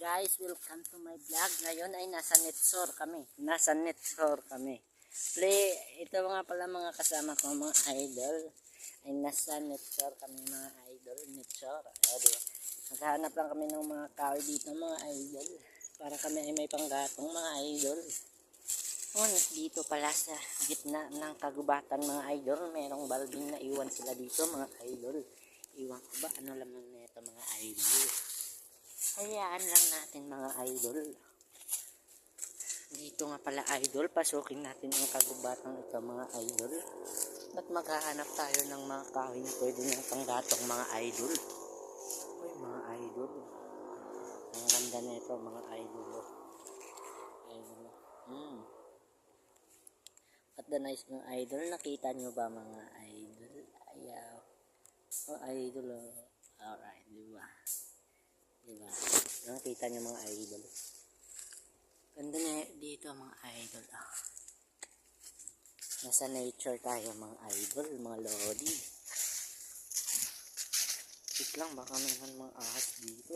Guys, welcome to my vlog. Ngayon ay nasa Netsor kami. Ito mga pala mga kasama ko mga idol. Ay nasa Netsor kami mga idol. Netsor. Maghanap lang kami ng mga kahoy dito mga idol. Para kami ay may panggatong mga idol. Dito pala sa gitna ng kagubatan mga idol. Merong balding na iwan sila dito mga idol. Iwan ko ba ano lamang nito mga idol. Hayaan lang natin mga idol. Dito nga pala idol, pasukin natin ang kagubatan ito mga idol. At maghahanap tayo ng mga kahoy na pwede ng panggatong mga idol. Uy mga idol. Ang ganda na ito mga idol. At the nice mga idol, nakita nyo ba mga idol? Ayaw. Idol. Alright, diba? Nakita nyo mga idol. Ganda na dito mga idol. Nasa nature tayo mga idol, mga lodi. Wait lang, baka mayroon mga ahas dito.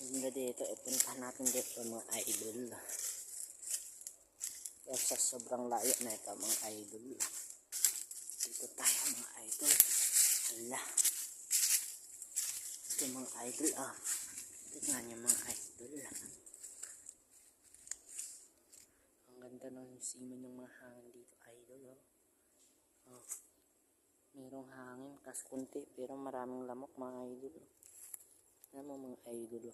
Ang ganda dito punta natin dito mga idol. Sa sobrang layo na ito mga idol. Dito tayo mga idol. Hala. Ito mga idol. Tignan nyo mga idol. Ang ganda ng simen ng mga hangin dito idol. Merong hangin kas kunti pero maraming lamok mga idol. Alam mo mga idol.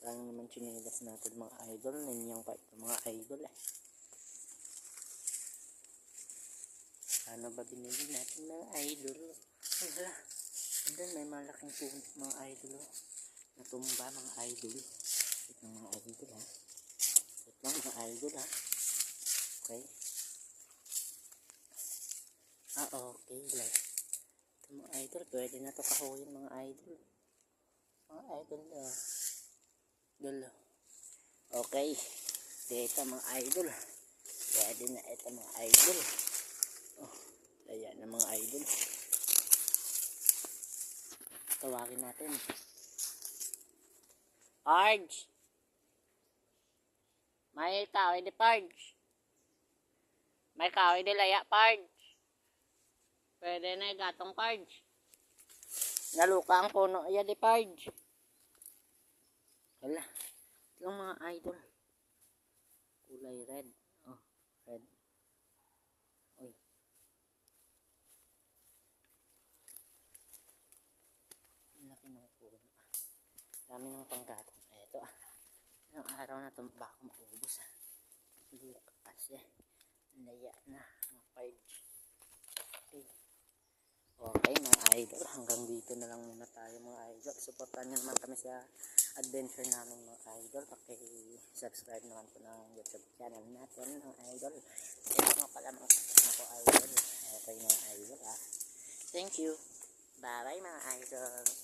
Sayang naman chinelas natin mga idol. Ninyang pa ito mga idol Ano ba binili natin mga idol? Hala. And then may malaking punit mga idol. Natumba mga idol. Ito mga idol Ito mga idol Okay. Okay. Ito mga idol. Pwede na ito kahuyin mga idol. Mga idol Okay. Dito mga idol. Pwede na ito mga idol. Ayan na mga idol. Tawagin natin. Parge. May kahoy di Parge. May kahoy di laya Parge. Pwede na gatong Parge. Naluka ang puno. Ayan di Parge. Hala. Ito mga idol. Kulay red. Red. Uy. Ang laki ng puno. Dami ng panggatong. Ito ilang araw na ito baka maubos Luka kasi. Naya na. Mga Parge. Okay mga idol, hanggang dito na lang muna tayo mga idol. Supportan nyo naman kami sa adventure namin mga idol. Subscribe naman po ng YouTube channel natin mga idol. Kaya mga pala mga kasama ko idol. Okay mga idol Thank you. Bye bye mga idol.